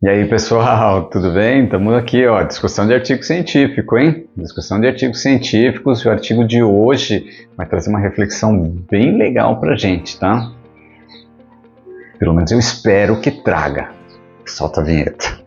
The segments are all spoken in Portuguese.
E aí, pessoal, tudo bem? Estamos aqui, ó, discussão de artigo científico, hein? Discussão de artigos científicos. O artigo de hoje vai trazer uma reflexão bem legal pra gente, tá? Pelo menos eu espero que traga. Solta a vinheta.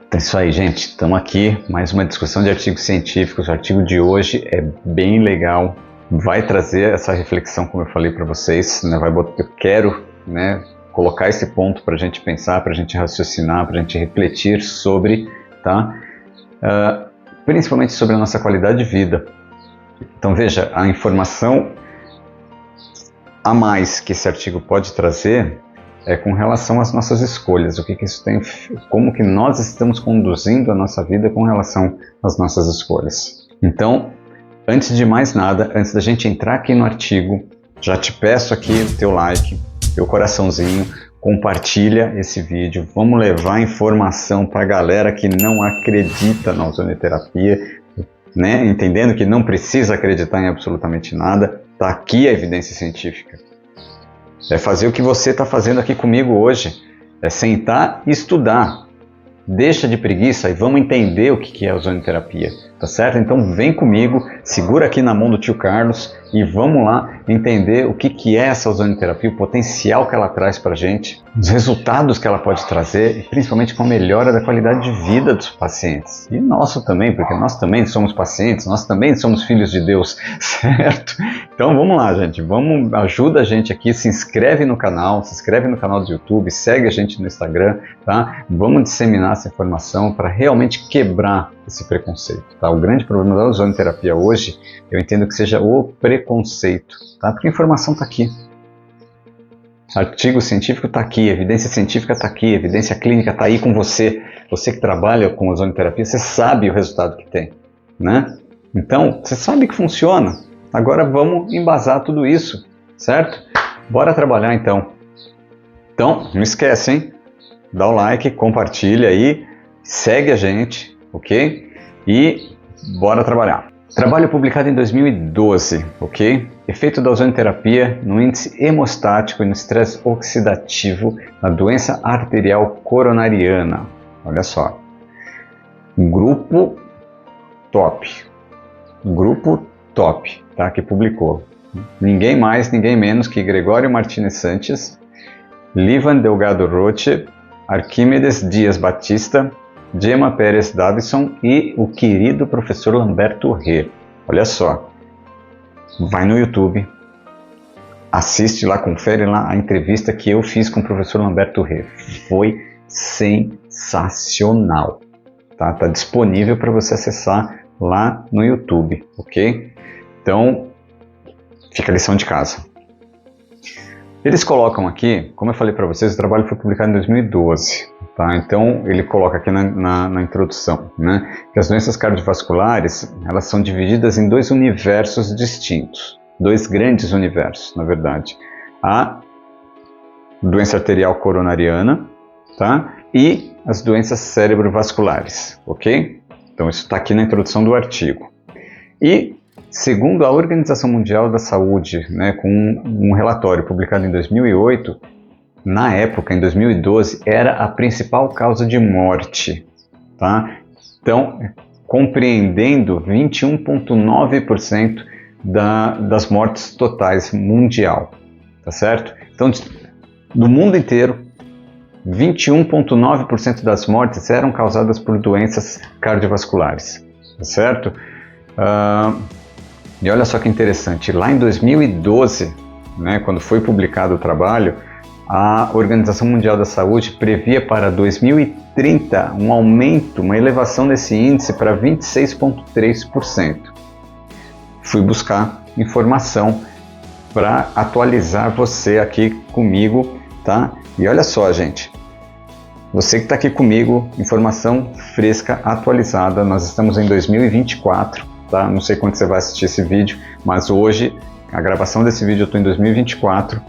É isso aí, gente. Estamos aqui, mais uma discussão de artigos científicos. O artigo de hoje é bem legal. Vai trazer essa reflexão, como eu falei para vocês. Né? Eu quero, né, colocar esse ponto para a gente pensar, para a gente raciocinar, para a gente refletir sobre, tá? Principalmente sobre a nossa qualidade de vida. Então veja, a informação a mais que esse artigo pode trazer é com relação às nossas escolhas, o que isso tem, como que nós estamos conduzindo a nossa vida com relação às nossas escolhas. Então, antes de mais nada, antes da gente entrar aqui no artigo, já te peço aqui o teu like, teu coraçãozinho, compartilha esse vídeo, vamos levar informação para a galera que não acredita na ozonoterapia, né? Entendendo que não precisa acreditar em absolutamente nada, tá aqui a evidência científica. É fazer o que você está fazendo aqui comigo hoje, é sentar e estudar. Deixa de preguiça e vamos entender o que é a ozonoterapia, tá certo? Então vem comigo, segura aqui na mão do tio Carlos e vamos lá entender o que é essa ozonoterapia, o potencial que ela traz para a gente, os resultados que ela pode trazer e principalmente com a melhora da qualidade de vida dos pacientes. E nosso também, porque nós também somos pacientes, nós também somos filhos de Deus, certo? Então vamos lá, gente, ajuda a gente aqui, se inscreve no canal do YouTube, segue a gente no Instagram, tá? Vamos disseminar essa informação para realmente quebrar esse preconceito, tá? O grande problema da ozonoterapia hoje, eu entendo que seja o preconceito, tá? Porque a informação está aqui. Artigo científico está aqui, evidência científica está aqui, evidência clínica está aí com você. Você que trabalha com ozonoterapia, você sabe o resultado que tem, né? Então, você sabe que funciona. Agora vamos embasar tudo isso, certo? Bora trabalhar então. Então, não esquece, hein? Dá o like, compartilha aí, segue a gente, ok? E bora trabalhar. Trabalho publicado em 2012, ok? Efeito da ozonoterapia no índice hemostático e no estresse oxidativo na doença arterial coronariana. Olha só. Grupo top, tá? Que publicou. Ninguém mais, ninguém menos que Gregório Martínez Sanches, Livan Delgado Roche, Arquímedes Dias Batista, Gemma Pérez Davison e o querido professor Lamberto Rê. Olha só, vai no YouTube, assiste lá, confere lá a entrevista que eu fiz com o professor Lamberto Rê. Foi sensacional. Tá disponível para você acessar lá no YouTube, ok? Então, fica a lição de casa. Eles colocam aqui, como eu falei para vocês, o trabalho foi publicado em 2012. Tá? Então, ele coloca aqui na introdução, né, que as doenças cardiovasculares elas são divididas em dois universos distintos, dois grandes universos, na verdade. A doença arterial coronariana, tá? E as doenças cerebrovasculares, ok? Então, isso está aqui na introdução do artigo. E, segundo a Organização Mundial da Saúde, né, com um relatório publicado em 2008, na época, em 2012, era a principal causa de morte, tá? Então, compreendendo 21,9% das mortes totais mundial, tá certo? Então, do mundo inteiro, 21,9% das mortes eram causadas por doenças cardiovasculares, tá certo? E olha só que interessante, lá em 2012, né, quando foi publicado o trabalho, a Organização Mundial da Saúde previa para 2030 um aumento, uma elevação desse índice para 26,3%. Fui buscar informação para atualizar você aqui comigo, tá? E olha só, gente, você que está aqui comigo, informação fresca, atualizada, nós estamos em 2024, tá? Não sei quando você vai assistir esse vídeo, mas hoje, a gravação desse vídeo eu estou em 2024,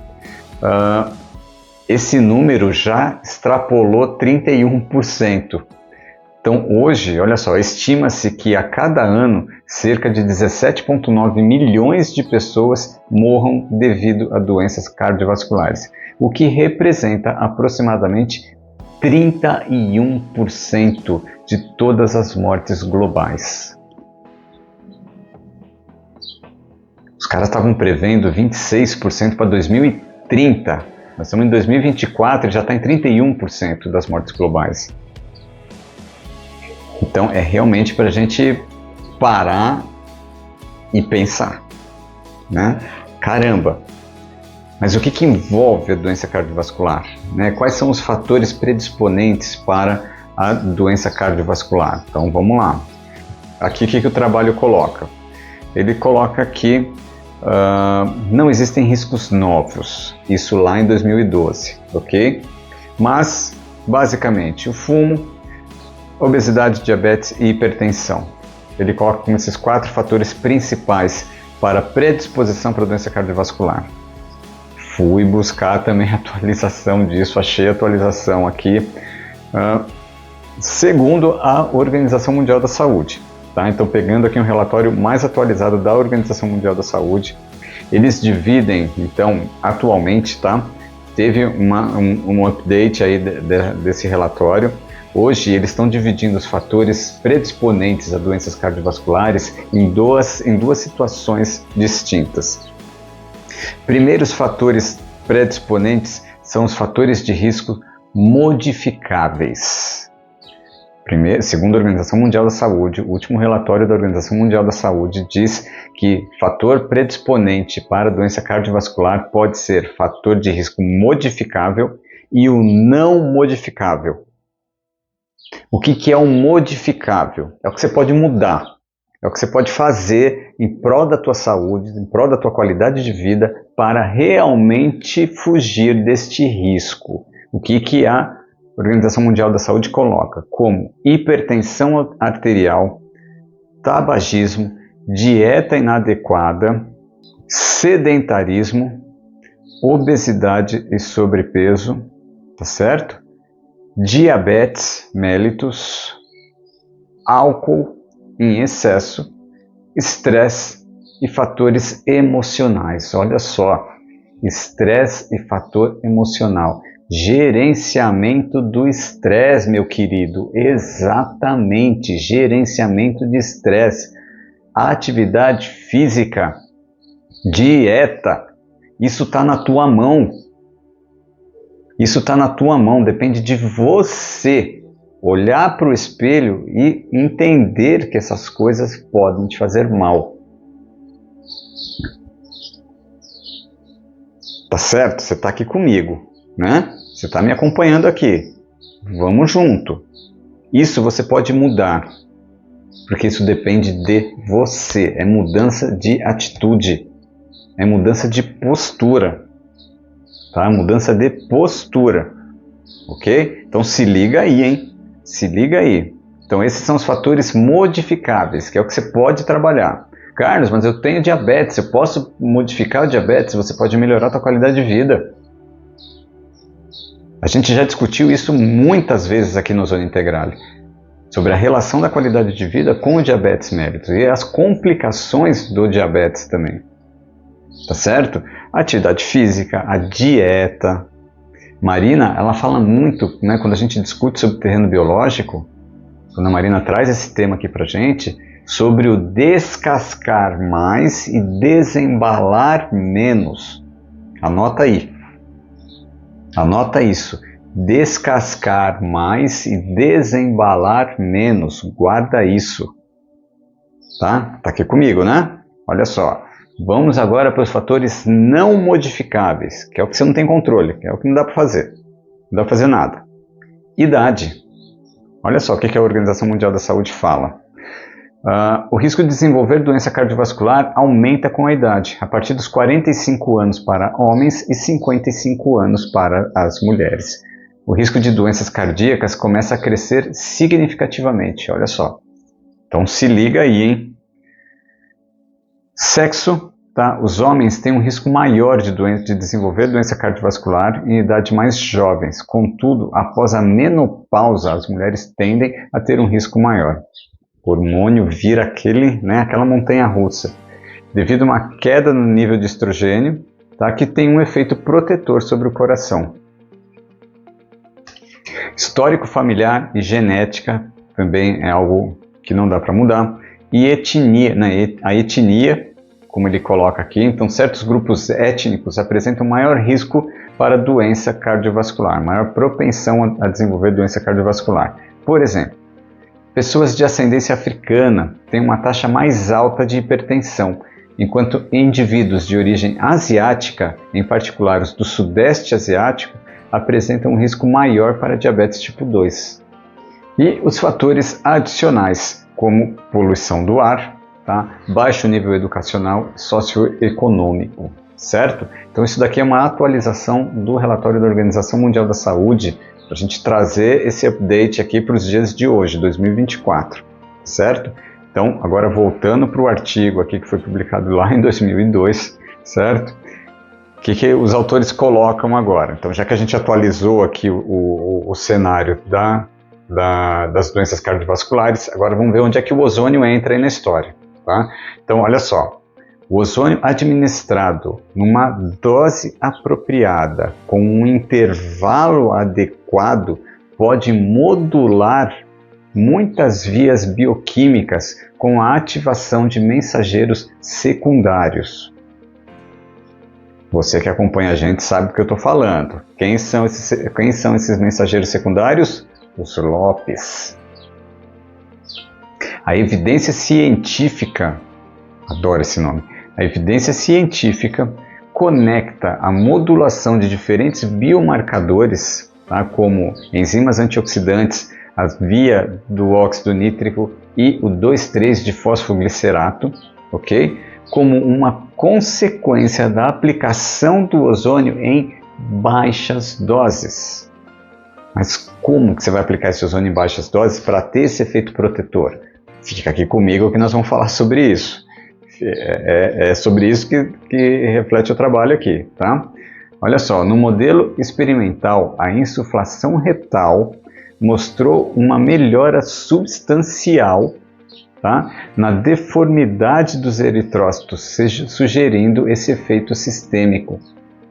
esse número já extrapolou 31%. Então hoje, olha só, estima-se que a cada ano cerca de 17,9 milhões de pessoas morram devido a doenças cardiovasculares, o que representa aproximadamente 31% de todas as mortes globais. Os caras estavam prevendo 26% para 2030. Nós estamos em 2024 e já está em 31% das mortes globais. Então é realmente para a gente parar e pensar, né? Caramba! Mas o que envolve a doença cardiovascular, né? Quais são os fatores predisponentes para a doença cardiovascular? Então vamos lá. Aqui o que o trabalho coloca? Ele coloca que não existem riscos novos, isso lá em 2012, ok? Mas, basicamente, o fumo, obesidade, diabetes e hipertensão. Ele coloca como esses 4 fatores principais para predisposição para a doença cardiovascular. Fui buscar também a atualização disso, achei a atualização aqui, segundo a Organização Mundial da Saúde. Tá? Então, pegando aqui um relatório mais atualizado da Organização Mundial da Saúde, eles dividem, então, atualmente, tá? Teve um update aí desse relatório. Hoje, eles estão dividindo os fatores predisponentes a doenças cardiovasculares em duas situações distintas. Primeiros fatores predisponentes são os fatores de risco modificáveis. Segundo a Organização Mundial da Saúde, o último relatório da Organização Mundial da Saúde diz que fator predisponente para a doença cardiovascular pode ser fator de risco modificável e o não modificável. O que é um modificável? É o que você pode mudar, é o que você pode fazer em prol da tua saúde, em prol da tua qualidade de vida, para realmente fugir deste risco. O que a Organização Mundial da Saúde coloca como hipertensão arterial, tabagismo, dieta inadequada, sedentarismo, obesidade e sobrepeso, tá certo? Diabetes mellitus, álcool em excesso, estresse e fatores emocionais. Olha só, estresse e fator emocional. Gerenciamento do estresse, meu querido. Exatamente, gerenciamento de estresse. Atividade física, dieta, isso está na tua mão. Isso está na tua mão, depende de você olhar para o espelho e entender que essas coisas podem te fazer mal. Tá certo? Você está aqui comigo, né? Você está me acompanhando aqui. Vamos junto. Isso você pode mudar, porque isso depende de você. É mudança de atitude, é mudança de postura. Tá? Mudança de postura, ok? Então se liga aí, hein? Se liga aí. Então esses são os fatores modificáveis, que é o que você pode trabalhar. Carlos, mas eu tenho diabetes, eu posso modificar o diabetes? Você pode melhorar a sua qualidade de vida. A gente já discutiu isso muitas vezes aqui no Zona Integrale, sobre a relação da qualidade de vida com o diabetes mellitus e as complicações do diabetes também. Tá certo? A atividade física, a dieta. Marina, ela fala muito, né, quando a gente discute sobre o terreno biológico, quando a Marina traz esse tema aqui pra gente, sobre o descascar mais e desembalar menos. Anota aí. Anota isso. Descascar mais e desembalar menos. Guarda isso. Tá? Tá aqui comigo, né? Olha só. Vamos agora para os fatores não modificáveis, que é o que você não tem controle, que é o que não dá para fazer. Não dá para fazer nada. Idade. Olha só o que a Organização Mundial da Saúde fala. O risco de desenvolver doença cardiovascular aumenta com a idade, a partir dos 45 anos para homens e 55 anos para as mulheres. O risco de doenças cardíacas começa a crescer significativamente, olha só. Então se liga aí, hein? Sexo tá? Os homens têm um risco maior de desenvolver doença cardiovascular em idades mais jovens. Contudo, após a menopausa, as mulheres tendem a ter um risco maior. O hormônio vira aquela montanha-russa, devido a uma queda no nível de estrogênio, tá? Que tem um efeito protetor sobre o coração. Histórico familiar e genética também é algo que não dá para mudar. E etnia, né? A etnia, como ele coloca aqui, então certos grupos étnicos apresentam maior risco para doença cardiovascular, maior propensão a desenvolver doença cardiovascular. Por exemplo, pessoas de ascendência africana têm uma taxa mais alta de hipertensão, enquanto indivíduos de origem asiática, em particular os do sudeste asiático, apresentam um risco maior para diabetes tipo 2. E os fatores adicionais, como poluição do ar, tá? Baixo nível educacional socioeconômico, certo? Então isso daqui é uma atualização do relatório da Organização Mundial da Saúde, para a gente trazer esse update aqui para os dias de hoje, 2024, certo? Então, agora voltando para o artigo aqui que foi publicado lá em 2002, certo? O que os autores colocam agora? Então, já que a gente atualizou aqui o cenário das doenças cardiovasculares, agora vamos ver onde é que o ozônio entra aí na história, tá? Então, olha só, o ozônio administrado numa dose apropriada, com um intervalo adequado, pode modular muitas vias bioquímicas com a ativação de mensageiros secundários. Você que acompanha a gente sabe do que eu estou falando. Quem são esses mensageiros secundários? Os LOPs. A evidência científica, adoro esse nome, a evidência científica conecta a modulação de diferentes biomarcadores, tá, como enzimas antioxidantes, a via do óxido nítrico e o 2,3-difosfoglicerato, ok? Como uma consequência da aplicação do ozônio em baixas doses. Mas como que você vai aplicar esse ozônio em baixas doses para ter esse efeito protetor? Fica aqui comigo que nós vamos falar sobre isso. É sobre isso que reflete o trabalho aqui, tá? Olha só, no modelo experimental, a insuflação retal mostrou uma melhora substancial, tá, na deformidade dos eritrócitos, sugerindo esse efeito sistêmico,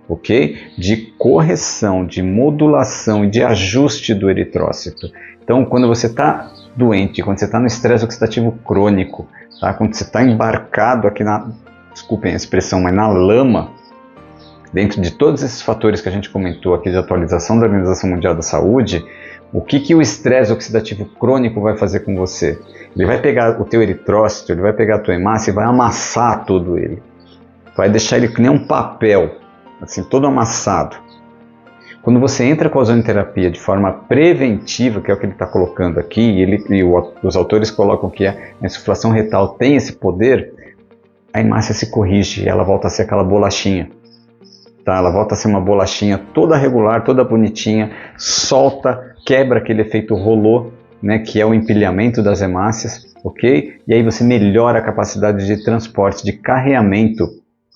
ok? De correção, de modulação e de ajuste do eritrócito. Então, quando você está doente, quando você está no estresse oxidativo crônico, tá? Quando você está embarcado aqui desculpem a expressão, mas na lama, dentro de todos esses fatores que a gente comentou aqui de atualização da Organização Mundial da Saúde, o que o estresse oxidativo crônico vai fazer com você? Ele vai pegar o teu eritrócito, ele vai pegar a tua hemácia e vai amassar todo ele. Vai deixar ele que nem um papel, assim, todo amassado. Quando você entra com a ozonioterapia de forma preventiva, que é o que ele está colocando aqui, os autores colocam que a insuflação retal tem esse poder, a hemácia se corrige, ela volta a ser aquela bolachinha. Tá? Ela volta a ser uma bolachinha toda regular, toda bonitinha, solta, quebra aquele efeito rolô, né, que é o empilhamento das hemácias, ok? E aí você melhora a capacidade de transporte, de carreamento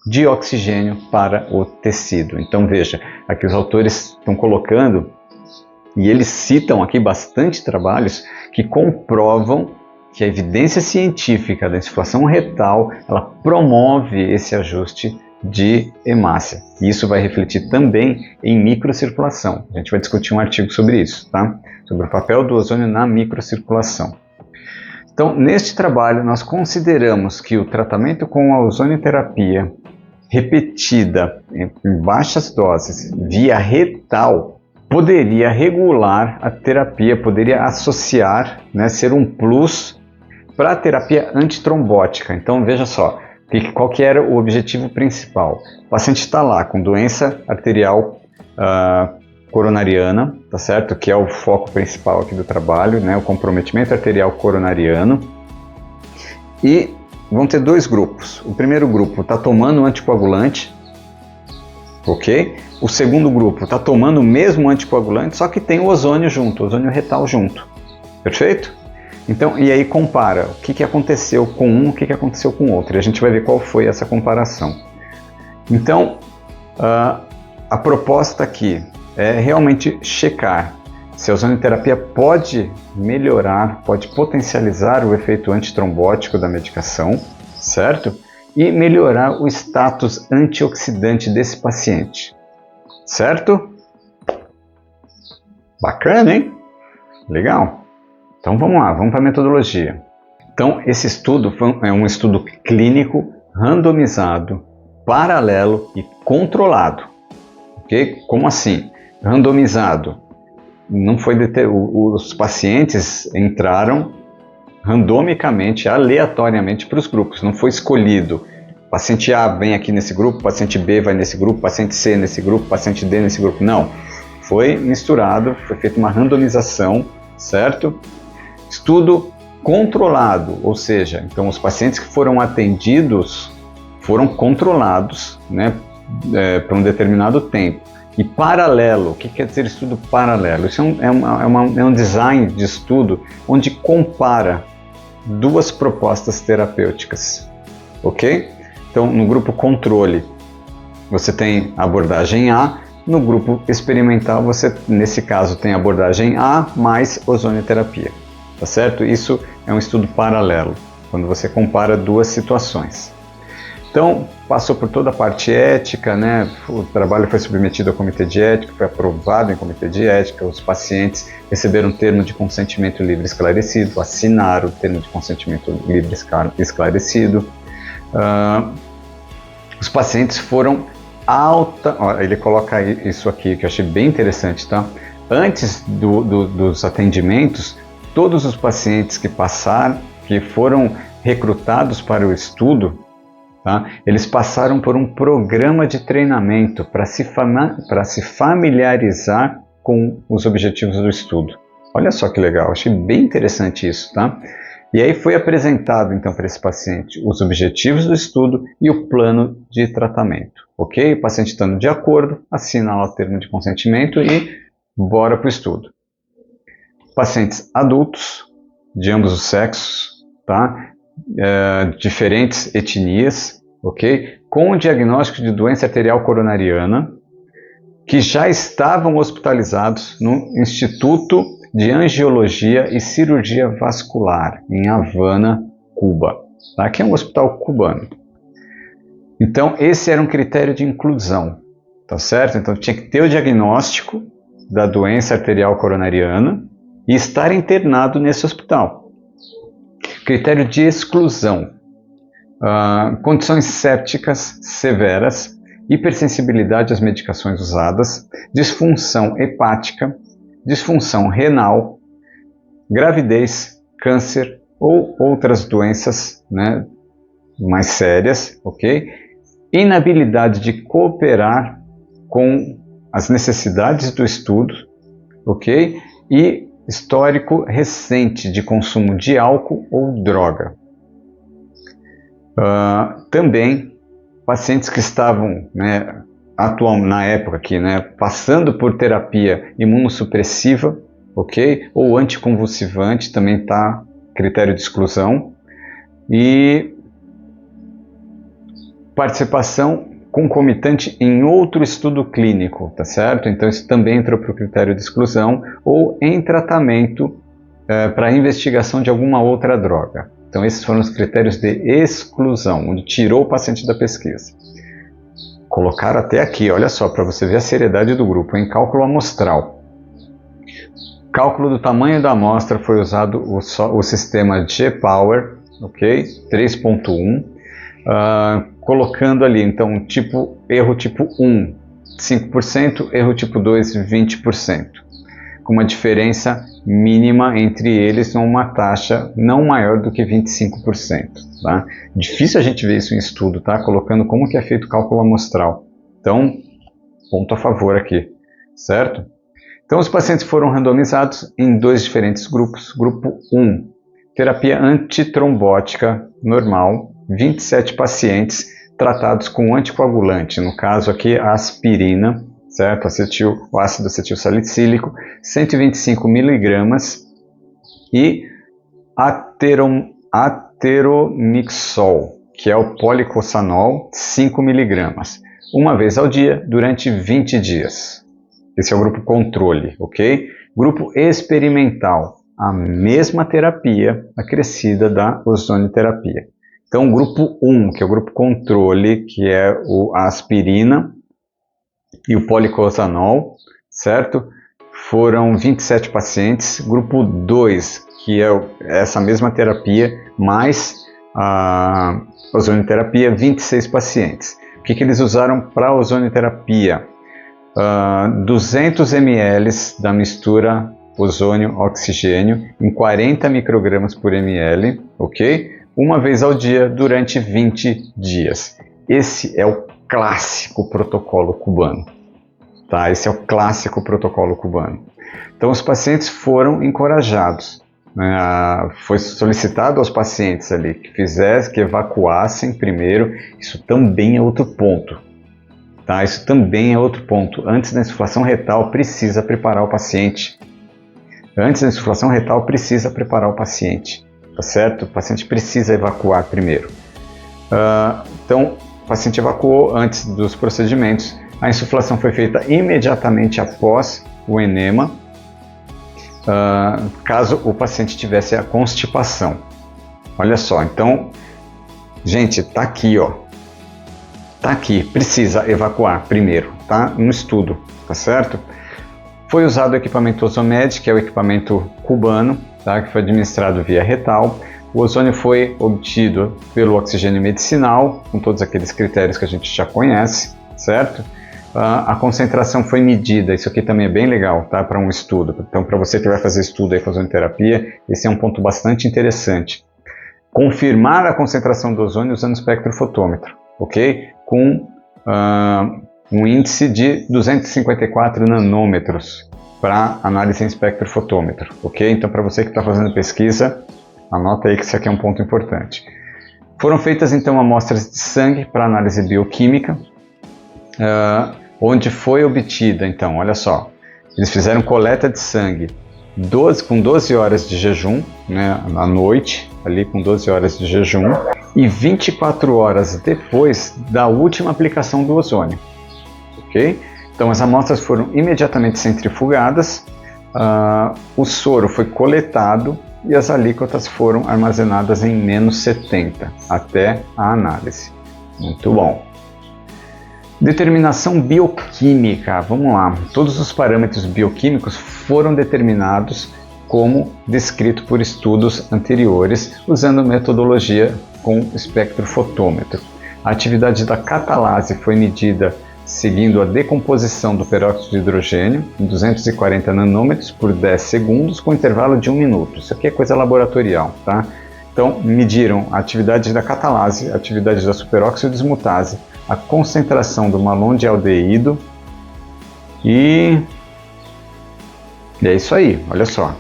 de oxigênio para o tecido. Então veja, aqui os autores estão colocando, e eles citam aqui bastante trabalhos que comprovam que a evidência científica da insuflação retal, ela promove esse ajuste de hemácia. E isso vai refletir também em microcirculação. A gente vai discutir um artigo sobre isso, tá? Sobre o papel do ozônio na microcirculação. Então, neste trabalho, nós consideramos que o tratamento com a ozonioterapia repetida em baixas doses via retal poderia regular a terapia, poderia associar, né, ser um plus para a terapia antitrombótica. Então, veja só, qual que era o objetivo principal? O paciente está lá com doença arterial coronariana, tá certo? Que é o foco principal aqui do trabalho, né? O comprometimento arterial coronariano. E vão ter dois grupos. O primeiro grupo está tomando um anticoagulante, ok? O segundo grupo está tomando o mesmo anticoagulante, só que tem o ozônio junto, o ozônio retal junto, perfeito? Então, e aí compara o que aconteceu com um, o que aconteceu com o outro. E a gente vai ver qual foi essa comparação. Então, a proposta aqui é realmente checar se a ozonoterapia pode melhorar, pode potencializar o efeito antitrombótico da medicação, certo? E melhorar o status antioxidante desse paciente, certo? Bacana, hein? Legal. Então vamos lá, vamos para a metodologia. Então esse estudo é um estudo clínico, randomizado, paralelo e controlado. Ok? Como assim? Randomizado. Não foi os pacientes entraram randomicamente, aleatoriamente para os grupos, não foi escolhido. Paciente A vem aqui nesse grupo, paciente B vai nesse grupo, paciente C nesse grupo, paciente D nesse grupo. Não, foi misturado, foi feita uma randomização, certo? Estudo controlado, ou seja, então os pacientes que foram atendidos foram controlados, né, por um determinado tempo. E paralelo, o que quer dizer estudo paralelo? Isso é um design de estudo onde compara duas propostas terapêuticas, ok? Então, no grupo controle, você tem a abordagem A, no grupo experimental, você, nesse caso, tem a abordagem A mais ozonoterapia, tá certo? Isso é um estudo paralelo, quando você compara duas situações. Então, passou por toda a parte ética, né? O trabalho foi submetido ao comitê de ética, foi aprovado em comitê de ética, os pacientes receberam um termo de consentimento livre esclarecido, assinaram o termo de consentimento livre esclarecido. Os pacientes foram ele coloca isso aqui, que eu achei bem interessante, tá? Antes dos atendimentos, todos os pacientes que foram recrutados para o estudo, tá? Eles passaram por um programa de treinamento para se familiarizar com os objetivos do estudo. Olha só que legal, achei bem interessante isso, tá? E aí foi apresentado então para esse paciente os objetivos do estudo e o plano de tratamento, ok? O paciente estando de acordo, assina lá o termo de consentimento e bora para o estudo. Pacientes adultos, de ambos os sexos, tá? Diferentes etnias, ok? Com o diagnóstico de doença arterial coronariana, que já estavam hospitalizados no Instituto de Angiologia e Cirurgia Vascular, em Havana, Cuba. Tá? Aqui é um hospital cubano. Então, esse era um critério de inclusão, tá certo? Então, tinha que ter o diagnóstico da doença arterial coronariana e estar internado nesse hospital. Critério de exclusão, condições sépticas severas, hipersensibilidade às medicações usadas, disfunção hepática, disfunção renal, gravidez, câncer ou outras doenças, né, mais sérias, ok? Inabilidade de cooperar com as necessidades do estudo, ok? E histórico recente de consumo de álcool ou droga. Também pacientes que estavam, né, na época aqui, né, passando por terapia imunossupressiva, ok? Ou anticonvulsivante, também está critério de exclusão. E participação concomitante em outro estudo clínico, tá certo? Então isso também entrou para o critério de exclusão, ou em tratamento para investigação de alguma outra droga. Então esses foram os critérios de exclusão, onde tirou o paciente da pesquisa. Colocaram até aqui, olha só, para você ver a seriedade do grupo, em cálculo amostral. Cálculo do tamanho da amostra, foi usado o sistema G-Power, ok? 3.1, colocando ali, então, erro tipo 1, 5%, erro tipo 2, 20%, com uma diferença mínima entre eles numa taxa não maior do que 25%. Tá? Difícil a gente ver isso em estudo, tá? Colocando como que é feito o cálculo amostral. Então, ponto a favor aqui, certo? Então, os pacientes foram randomizados em dois diferentes grupos. Grupo 1, terapia antitrombótica normal, 27 pacientes tratados com anticoagulante, no caso aqui a aspirina, certo? O ácido acetilsalicílico, 125 miligramas, e ateromixol, que é o policosanol 5 mg, uma vez ao dia durante 20 dias. Esse é o grupo controle, ok? Grupo experimental, a mesma terapia acrescida da ozonioterapia. Então, o grupo 1, que é o grupo controle, que é a aspirina e o policosanol, certo? Foram 27 pacientes. Grupo 2, que é essa mesma terapia, mais a ozonioterapia, 26 pacientes. O que eles usaram para a ozonioterapia? 200 ml da mistura ozônio-oxigênio em 40 microgramas por ml, ok? Uma vez ao dia durante 20 dias. Esse é o clássico protocolo cubano. Tá? Esse é o clássico protocolo cubano. Então os pacientes foram encorajados. Foi solicitado aos pacientes ali que evacuassem primeiro. Isso também é outro ponto. Tá? Isso também é outro ponto. Antes da insuflação retal, precisa preparar o paciente. Antes da insuflação retal, precisa preparar o paciente. Tá certo? O paciente precisa evacuar primeiro. Então, o paciente evacuou antes dos procedimentos. A insuflação foi feita imediatamente após o enema, caso o paciente tivesse a constipação. Olha só, então, gente, tá aqui, ó. Tá aqui, precisa evacuar primeiro, tá? No estudo, tá certo? Foi usado o equipamento Ozomed, que é o equipamento cubano, tá? Que foi administrado via retal. O ozônio foi obtido pelo oxigênio medicinal, com todos aqueles critérios que a gente já conhece, certo? A concentração foi medida, isso aqui também é bem legal, tá? Para um estudo. Então, para você que vai fazer estudo aí com ozonioterapia, esse é um ponto bastante interessante. Confirmar a concentração do ozônio usando espectrofotômetro, ok? Com um índice de 254 nanômetros para análise em espectrofotômetro, ok? Então, para você que está fazendo pesquisa, anota aí que isso aqui é um ponto importante. Foram feitas, então, amostras de sangue para análise bioquímica, onde foi obtida, então, olha só, eles fizeram coleta de sangue com 12 horas de jejum, né, à noite, ali com 12 horas de jejum, e 24 horas depois da última aplicação do ozônio, ok? Então as amostras foram imediatamente centrifugadas, o soro foi coletado e as alíquotas foram armazenadas em -70 até a análise. Muito bom. Determinação bioquímica, vamos lá. Todos os parâmetros bioquímicos foram determinados como descrito por estudos anteriores, usando metodologia com espectrofotômetro. A atividade da catalase foi medida seguindo a decomposição do peróxido de hidrogênio em 240 nanômetros por 10 segundos, com intervalo de 1 minuto. Isso aqui é coisa laboratorial, tá? Então, mediram a atividade da catalase, a atividade da superóxido dismutase, a concentração do malondialdeído e é isso aí, olha só.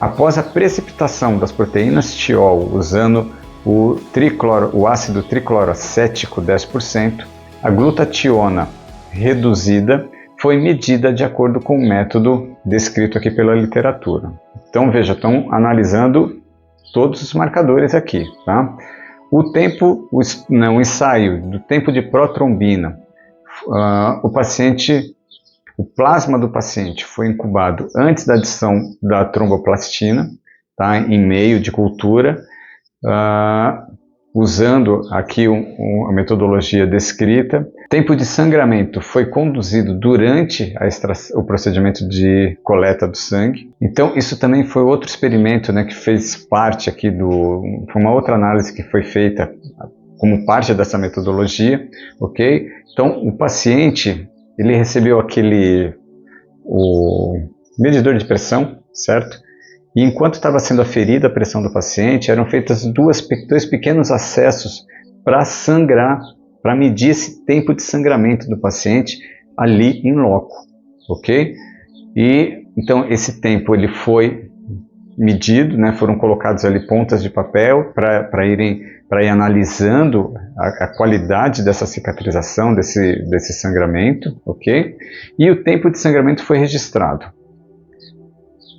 Após a precipitação das proteínas tiol usando o ácido tricloroacético 10%, a glutationa reduzida foi medida de acordo com o método descrito aqui pela literatura. Então veja, estão analisando todos os marcadores aqui, tá? O ensaio do tempo de protrombina, o plasma do paciente foi incubado antes da adição da tromboplastina, tá, em meio de cultura, usando aqui a metodologia descrita. Tempo de sangramento foi conduzido durante o procedimento de coleta do sangue. Então isso também foi outro experimento, né, que fez parte aqui foi uma outra análise que foi feita como parte dessa metodologia, ok? Então o paciente, ele recebeu o medidor de pressão, certo? E enquanto estava sendo aferida a pressão do paciente, eram feitos dois pequenos acessos para sangrar, para medir esse tempo de sangramento do paciente ali em loco, ok? E então esse tempo ele foi medido, né? Foram colocados ali pontas de papel para ir analisando a qualidade dessa cicatrização, desse sangramento, ok? E o tempo de sangramento foi registrado.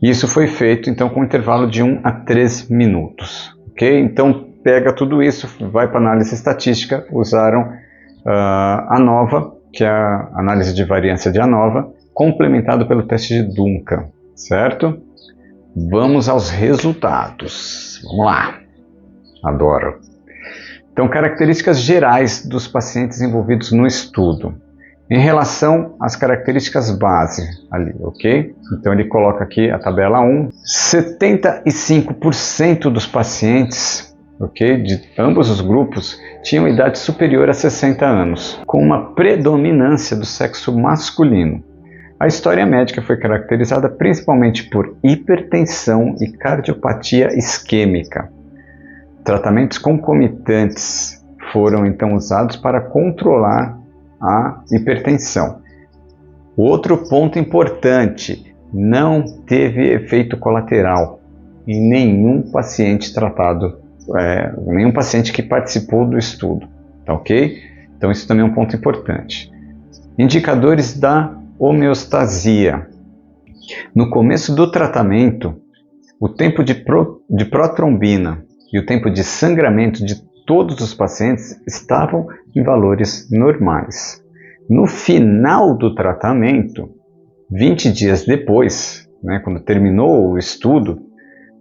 Isso foi feito então com um intervalo de 1 a 3 minutos, ok? Então pega tudo isso, vai para a análise estatística, usaram a ANOVA, que é a análise de variância de ANOVA, complementado pelo teste de Duncan, certo? Vamos aos resultados. Vamos lá. Adoro. Então, características gerais dos pacientes envolvidos no estudo. Em relação às características base ali, ok? Então ele coloca aqui a tabela 1. 75% dos pacientes, ok, de ambos os grupos, tinham idade superior a 60 anos, com uma predominância do sexo masculino. A história médica foi caracterizada principalmente por hipertensão e cardiopatia isquêmica. Tratamentos concomitantes foram então usados para controlar a hipertensão. Outro ponto importante, não teve efeito colateral em nenhum paciente tratado, nenhum paciente que participou do estudo, tá ok? Então isso também é um ponto importante. Indicadores da homeostasia. No começo do tratamento, o tempo de protrombina e o tempo de sangramento de todos os pacientes estavam em valores normais. No final do tratamento, 20 dias depois, quando terminou o estudo,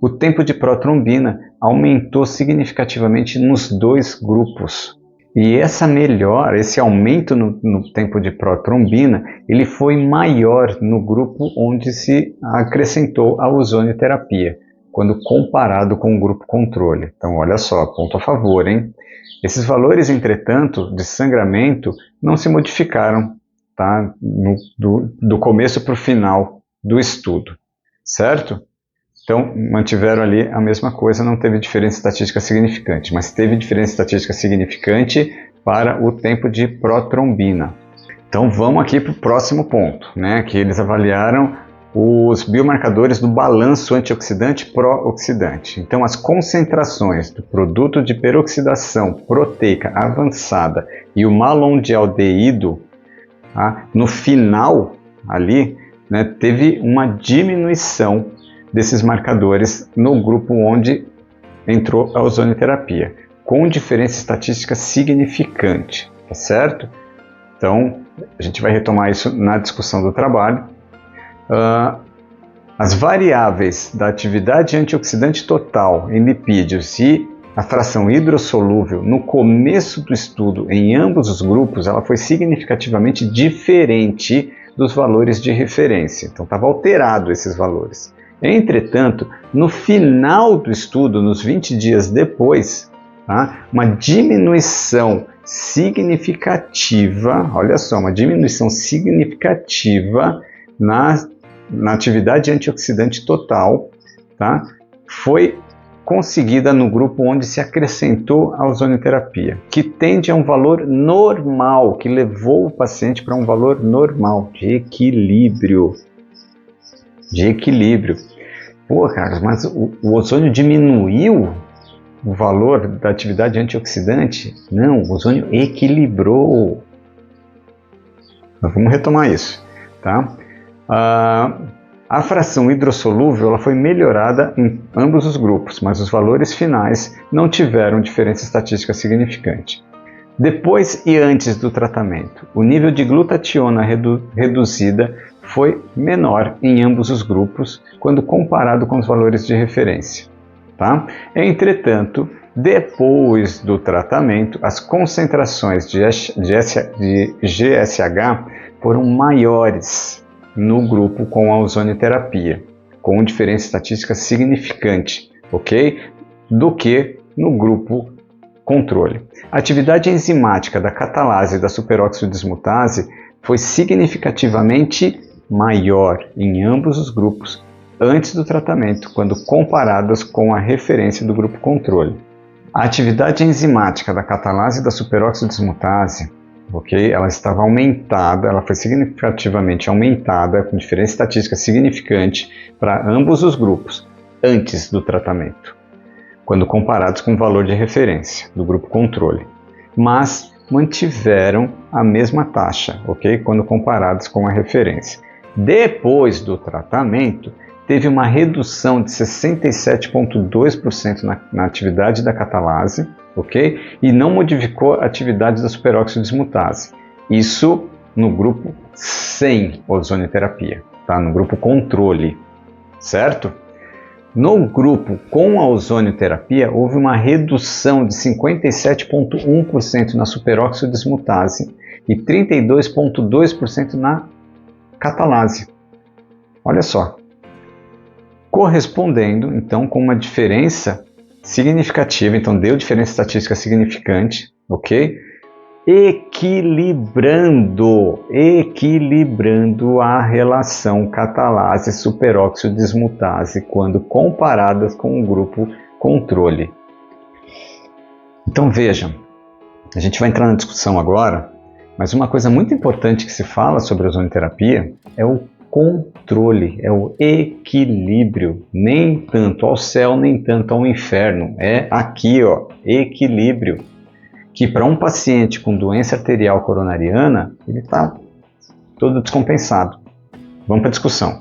o tempo de protrombina aumentou significativamente nos dois grupos. E essa melhora, esse aumento no tempo de protrombina, ele foi maior no grupo onde se acrescentou a ozonioterapia, quando comparado com o grupo controle. Então, olha só, ponto a favor, hein? Esses valores, entretanto, de sangramento não se modificaram, tá? Do começo para o final do estudo, certo? Então, mantiveram ali a mesma coisa, não teve diferença estatística significante, mas teve diferença estatística significante para o tempo de protrombina. Então, vamos aqui para o próximo ponto, que eles avaliaram os biomarcadores do balanço antioxidante pró-oxidante. Então, as concentrações do produto de peroxidação proteica avançada e o malondialdeído, no final ali, teve uma diminuição desses marcadores no grupo onde entrou a ozonioterapia, com diferença estatística significante, tá certo? Então, a gente vai retomar isso na discussão do trabalho. As variáveis da atividade antioxidante total em lipídios e a fração hidrossolúvel no começo do estudo em ambos os grupos, ela foi significativamente diferente dos valores de referência. Então, estava alterado esses valores. Entretanto, no final do estudo, nos 20 dias depois, uma diminuição significativa, olha só, uma diminuição significativa na atividade antioxidante total, foi conseguida no grupo onde se acrescentou a ozonioterapia, que tende a um valor normal, que levou o paciente para um valor normal, de equilíbrio. Pô, Carlos, mas o ozônio diminuiu o valor da atividade antioxidante? Não, o ozônio equilibrou. Mas vamos retomar isso, tá? A fração hidrossolúvel ela foi melhorada em ambos os grupos, mas os valores finais não tiveram diferença estatística significante. Depois e antes do tratamento, o nível de glutationa reduzida foi menor em ambos os grupos quando comparado com os valores de referência. Tá? Entretanto, depois do tratamento, as concentrações de GSH foram maiores no grupo com a ozonioterapia, com diferença estatística significante, ok? Do que no grupo controle. A atividade enzimática da catalase e da superóxido dismutase foi significativamente maior em ambos os grupos antes do tratamento, quando comparadas com a referência do grupo controle. A atividade enzimática da catalase e da superóxido dismutase, ok? Ela estava aumentada, ela foi significativamente aumentada, com diferença estatística significante para ambos os grupos, antes do tratamento, quando comparados com o valor de referência do grupo controle, mas mantiveram a mesma taxa, ok? Quando comparados com a referência. Depois do tratamento, teve uma redução de 67,2% na atividade da catalase, ok? E não modificou a atividade da superóxido dismutase. Isso no grupo sem ozonioterapia, tá? No grupo controle, certo? No grupo com a ozonioterapia, houve uma redução de 57,1% na superóxido dismutase e 32,2% na catalase. Olha só. Correspondendo, então, com uma diferença significativa, então deu diferença estatística significante, ok? Equilibrando a relação catalase-superóxido dismutase quando comparadas com o grupo controle. Então vejam, a gente vai entrar na discussão agora, mas uma coisa muito importante que se fala sobre a ozonioterapia é o controle, é o equilíbrio, nem tanto ao céu, nem tanto ao inferno, é aqui, ó, equilíbrio. Que para um paciente com doença arterial coronariana, ele está todo descompensado. Vamos para a discussão.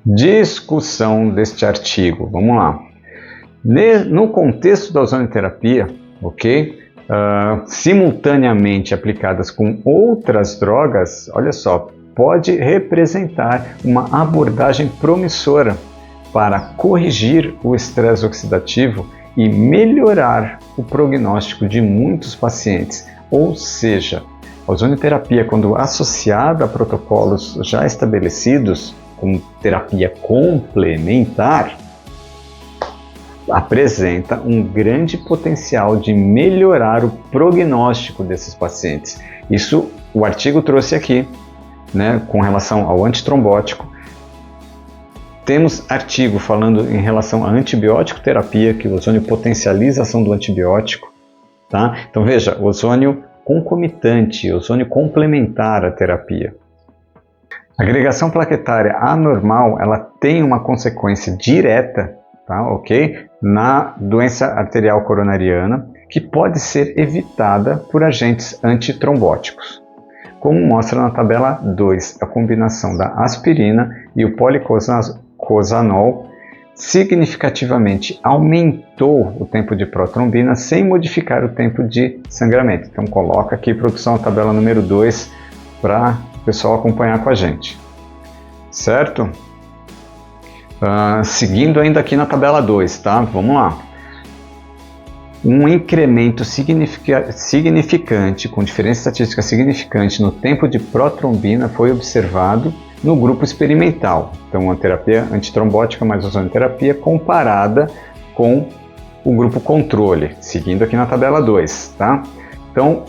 Discussão deste artigo, vamos lá. No contexto da ozonioterapia, ok? Simultaneamente aplicadas com outras drogas, olha só, pode representar uma abordagem promissora para corrigir o estresse oxidativo e melhorar o prognóstico de muitos pacientes. Ou seja, a ozonioterapia, quando associada a protocolos já estabelecidos, como terapia complementar, apresenta um grande potencial de melhorar o prognóstico desses pacientes. Isso o artigo trouxe aqui, né, com relação ao antitrombótico. Temos artigo falando em relação à antibiótico terapia, que o ozônio potencializa a ação do antibiótico. Tá? Então veja, ozônio concomitante, ozônio complementar à terapia. A agregação plaquetária anormal, ela tem uma consequência direta, tá, ok? Na doença arterial coronariana, que pode ser evitada por agentes antitrombóticos. Como mostra na tabela 2, a combinação da aspirina e o policosanol significativamente aumentou o tempo de protrombina sem modificar o tempo de sangramento. Então coloca aqui, produção, a tabela número 2 para o pessoal acompanhar com a gente. Certo? Seguindo ainda aqui na tabela 2, tá? Vamos lá. Um incremento significante, com diferença estatística significante no tempo de protrombina foi observado no grupo experimental. Então, a terapia antitrombótica mais ozonioterapia comparada com o grupo controle, seguindo aqui na tabela 2, tá? Então,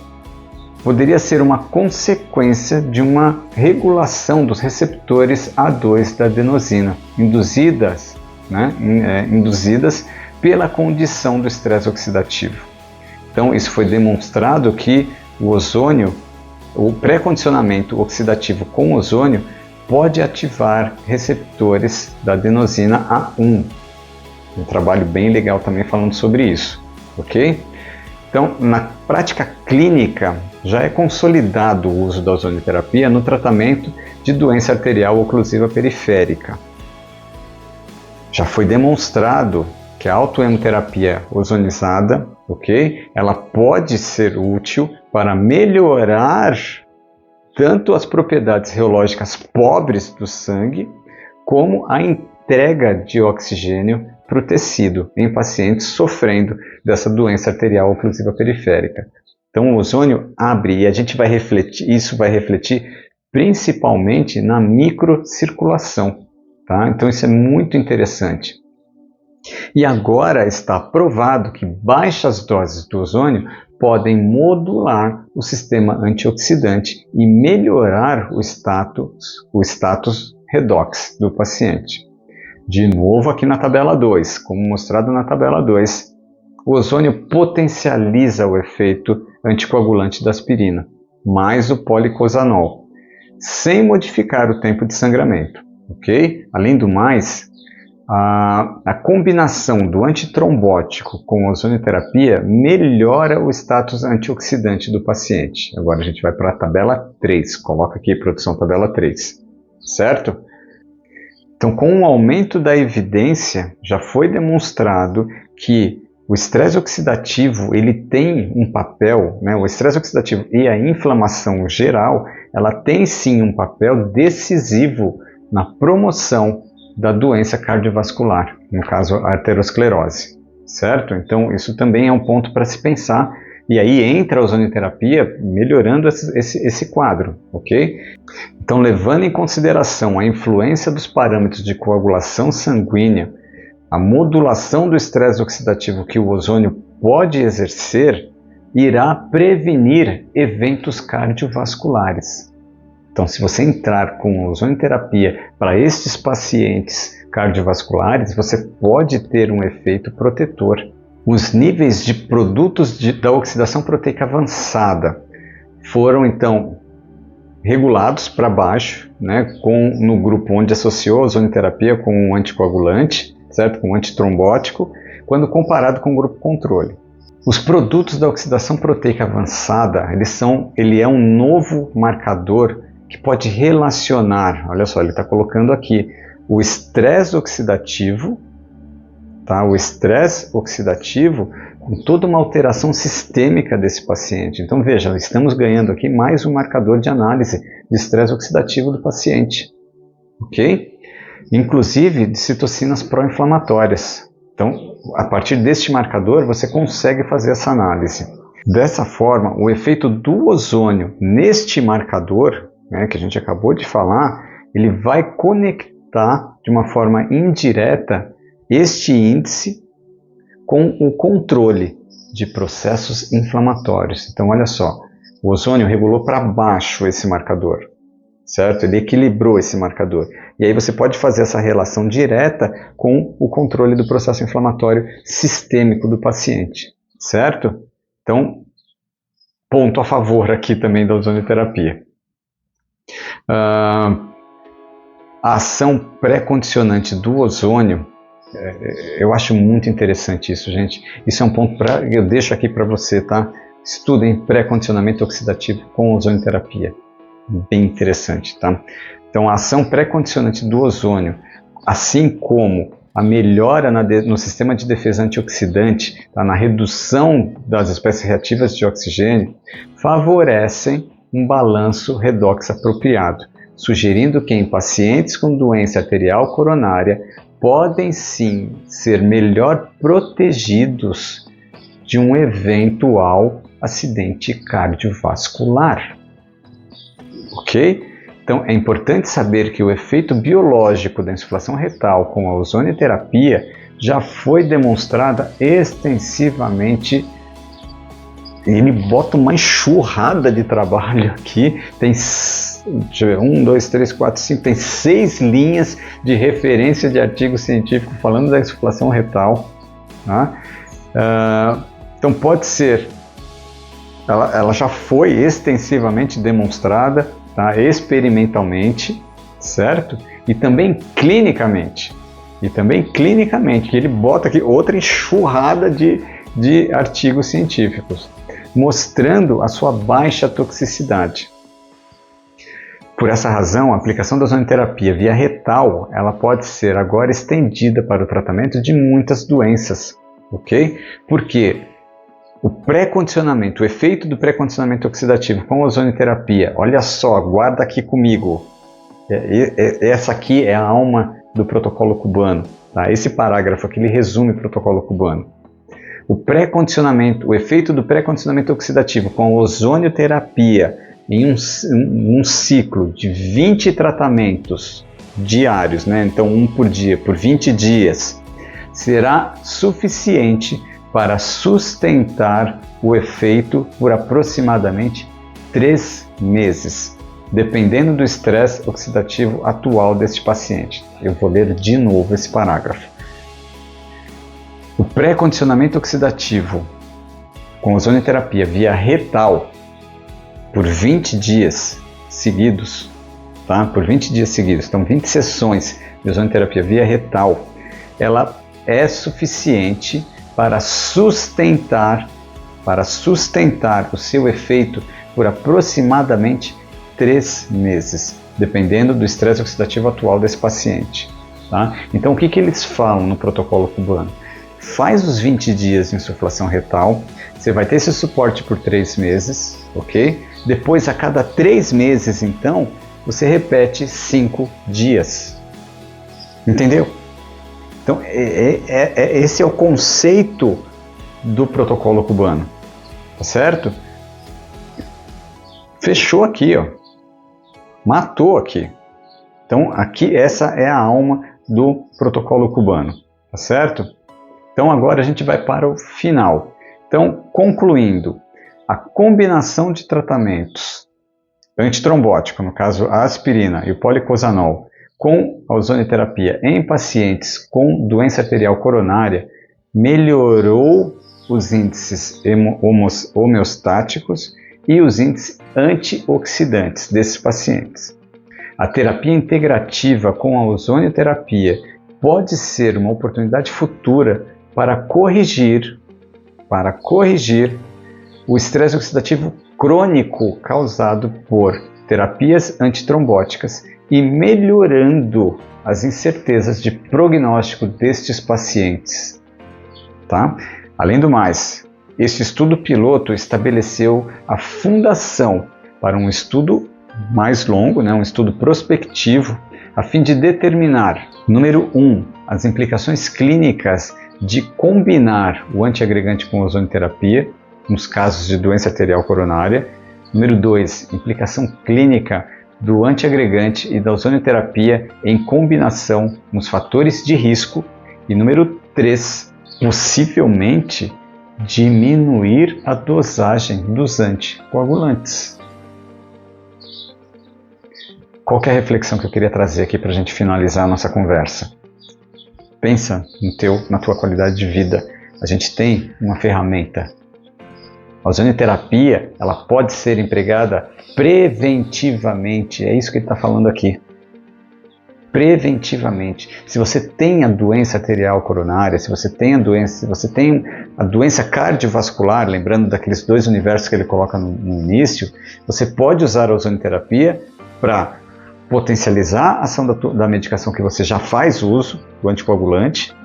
poderia ser uma consequência de uma regulação dos receptores A2 da adenosina, induzidas pela condição do estresse oxidativo. Então, isso foi demonstrado que o ozônio, o pré-condicionamento oxidativo com ozônio, pode ativar receptores da adenosina A1. Um trabalho bem legal também falando sobre isso, ok? Então, na prática clínica, já é consolidado o uso da ozonioterapia no tratamento de doença arterial oclusiva periférica. Já foi demonstrado que a autohemoterapia ozonizada, ok? Ela pode ser útil para melhorar tanto as propriedades reológicas pobres do sangue, como a entrega de oxigênio para o tecido em pacientes sofrendo dessa doença arterial oclusiva periférica. Então o ozônio abre, e a gente vai refletir, isso vai refletir principalmente na microcirculação, tá? Então isso é muito interessante. E agora está provado que baixas doses do ozônio podem modular o sistema antioxidante e melhorar o status redox do paciente. De novo aqui na tabela 2, como mostrado na tabela 2, o ozônio potencializa o efeito anticoagulante da aspirina, mais o policosanol, sem modificar o tempo de sangramento, ok? Além do mais, a combinação do antitrombótico com a ozonioterapia melhora o status antioxidante do paciente. Agora a gente vai para a tabela 3. Coloca aqui, produção, tabela 3. Certo? Então, com o aumento da evidência, já foi demonstrado que o estresse oxidativo ele tem um papel, né? O estresse oxidativo e a inflamação geral, ela tem sim um papel decisivo na promoção da doença cardiovascular, no caso a arteriosclerose, certo? Então isso também é um ponto para se pensar, e aí entra a ozonioterapia melhorando esse quadro, ok? Então, levando em consideração a influência dos parâmetros de coagulação sanguínea, a modulação do estresse oxidativo que o ozônio pode exercer irá prevenir eventos cardiovasculares. Então, se você entrar com ozonioterapia para estes pacientes cardiovasculares, você pode ter um efeito protetor. Os níveis de produtos da oxidação proteica avançada foram, então, regulados para baixo, né, no grupo onde associou a ozonioterapia com um anticoagulante, certo? Com um antitrombótico, quando comparado com o grupo controle. Os produtos da oxidação proteica avançada, ele é um novo marcador que pode relacionar, olha só, ele está colocando aqui, o estresse oxidativo, tá? O estresse oxidativo com toda uma alteração sistêmica desse paciente. Então veja, estamos ganhando aqui mais um marcador de análise de estresse oxidativo do paciente, ok? Inclusive de citocinas pró-inflamatórias. Então, a partir deste marcador, você consegue fazer essa análise. Dessa forma, o efeito do ozônio neste marcador, né, que a gente acabou de falar, ele vai conectar de uma forma indireta este índice com o controle de processos inflamatórios. Então, olha só, o ozônio regulou para baixo esse marcador, certo? Ele equilibrou esse marcador. E aí você pode fazer essa relação direta com o controle do processo inflamatório sistêmico do paciente, certo? Então, ponto a favor aqui também da ozonioterapia. A ação pré-condicionante do ozônio, eu acho muito interessante isso, gente. Isso é um ponto eu deixo aqui para você, tá? Estudem pré-condicionamento oxidativo com ozonioterapia. Bem interessante, tá? Então, a ação pré-condicionante do ozônio, assim como a melhora no sistema de defesa antioxidante, tá? Na redução das espécies reativas de oxigênio, favorecem um balanço redox apropriado, sugerindo que em pacientes com doença arterial coronária podem sim ser melhor protegidos de um eventual acidente cardiovascular. Ok? Então é importante saber que o efeito biológico da insuflação retal com a ozonioterapia já foi demonstrado extensivamente. Ele bota uma enxurrada de trabalho aqui, tem, deixa eu ver, 1, 2, 3, 4, 5, tem 6 linhas de referência de artigo científico falando da insuflação retal. Tá? Então pode ser, ela já foi extensivamente demonstrada, tá? Experimentalmente, certo? E também clinicamente. Que ele bota aqui outra enxurrada de artigos científicos, mostrando a sua baixa toxicidade. Por essa razão, a aplicação da ozonioterapia via retal, ela pode ser agora estendida para o tratamento de muitas doenças, ok? Porque o efeito do pré-condicionamento oxidativo com a ozonioterapia, olha só, guarda aqui comigo, essa aqui é a alma do protocolo cubano, tá? Esse parágrafo aqui ele resume o protocolo cubano. O efeito do pré-condicionamento oxidativo com a ozonioterapia em um ciclo de 20 tratamentos diários, né? Então um por dia, por 20 dias, será suficiente para sustentar o efeito por aproximadamente 3 meses, dependendo do estresse oxidativo atual deste paciente. Eu vou ler de novo esse parágrafo. O pré-condicionamento oxidativo com ozonioterapia via retal por 20 dias seguidos, tá? Por 20 dias seguidos, então 20 sessões de ozonioterapia via retal, ela é suficiente para sustentar o seu efeito por aproximadamente 3 meses, dependendo do estresse oxidativo atual desse paciente. Tá? Então, o que eles falam no protocolo cubano? Faz os 20 dias de insuflação retal, você vai ter esse suporte por 3 meses, ok? Depois, a cada 3 meses, então, você repete 5 dias. Entendeu? Então, esse é o conceito do protocolo cubano, tá certo? Fechou aqui, ó. Matou aqui. Então, aqui, essa é a alma do protocolo cubano, tá certo? Então, agora a gente vai para o final. Então, concluindo, a combinação de tratamentos antitrombótico, no caso a aspirina e o policosanol, com a ozonioterapia em pacientes com doença arterial coronária, melhorou os índices homeostáticos e os índices antioxidantes desses pacientes. A terapia integrativa com a ozonioterapia pode ser uma oportunidade futura para corrigir o estresse oxidativo crônico causado por terapias antitrombóticas e melhorando as incertezas de prognóstico destes pacientes. Tá? Além do mais, este estudo piloto estabeleceu a fundação para um estudo mais longo, um estudo prospectivo, a fim de determinar, número 1, as implicações clínicas de combinar o antiagregante com a ozonioterapia nos casos de doença arterial coronária. Número 2, implicação clínica do antiagregante e da ozonioterapia em combinação nos fatores de risco. E número 3, possivelmente diminuir a dosagem dos anticoagulantes. Qual que é a reflexão que eu queria trazer aqui para a gente finalizar a nossa conversa? Pensa na tua qualidade de vida. A gente tem uma ferramenta. A ozonioterapia, ela pode ser empregada preventivamente. É isso que ele está falando aqui. Preventivamente. Se você tem a doença arterial coronária, se você tem a doença cardiovascular, lembrando daqueles 2 universos que ele coloca no início, você pode usar a ozonioterapia para potencializar a ação da medicação que você já faz uso, do anticoagulante,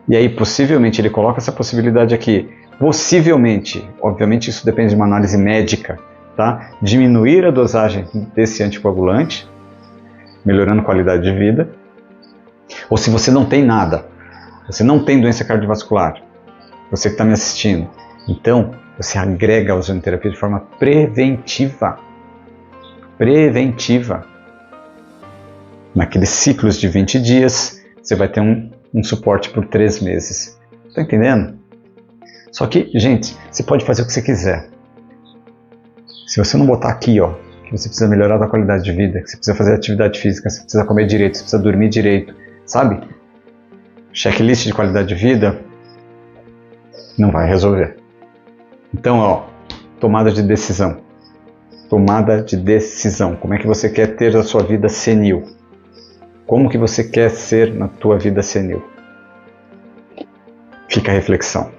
e aí possivelmente ele coloca essa possibilidade aqui, possivelmente, obviamente isso depende de uma análise médica, tá? Diminuir a dosagem desse anticoagulante, melhorando a qualidade de vida, ou se você não tem nada, você não tem doença cardiovascular, você que está me assistindo, então você agrega a ozonioterapia de forma preventiva. Naqueles ciclos de 20 dias, você vai ter um suporte por 3 meses. Tá entendendo? Só que, gente, você pode fazer o que você quiser. Se você não botar aqui, ó, que você precisa melhorar a sua qualidade de vida, que você precisa fazer atividade física, que você precisa comer direito, você precisa dormir direito, sabe? Checklist de qualidade de vida não vai resolver. Então, ó, tomada de decisão. Tomada de decisão. Como é que você quer ter a sua vida senil? Como que você quer ser na tua vida senil? Fica a reflexão.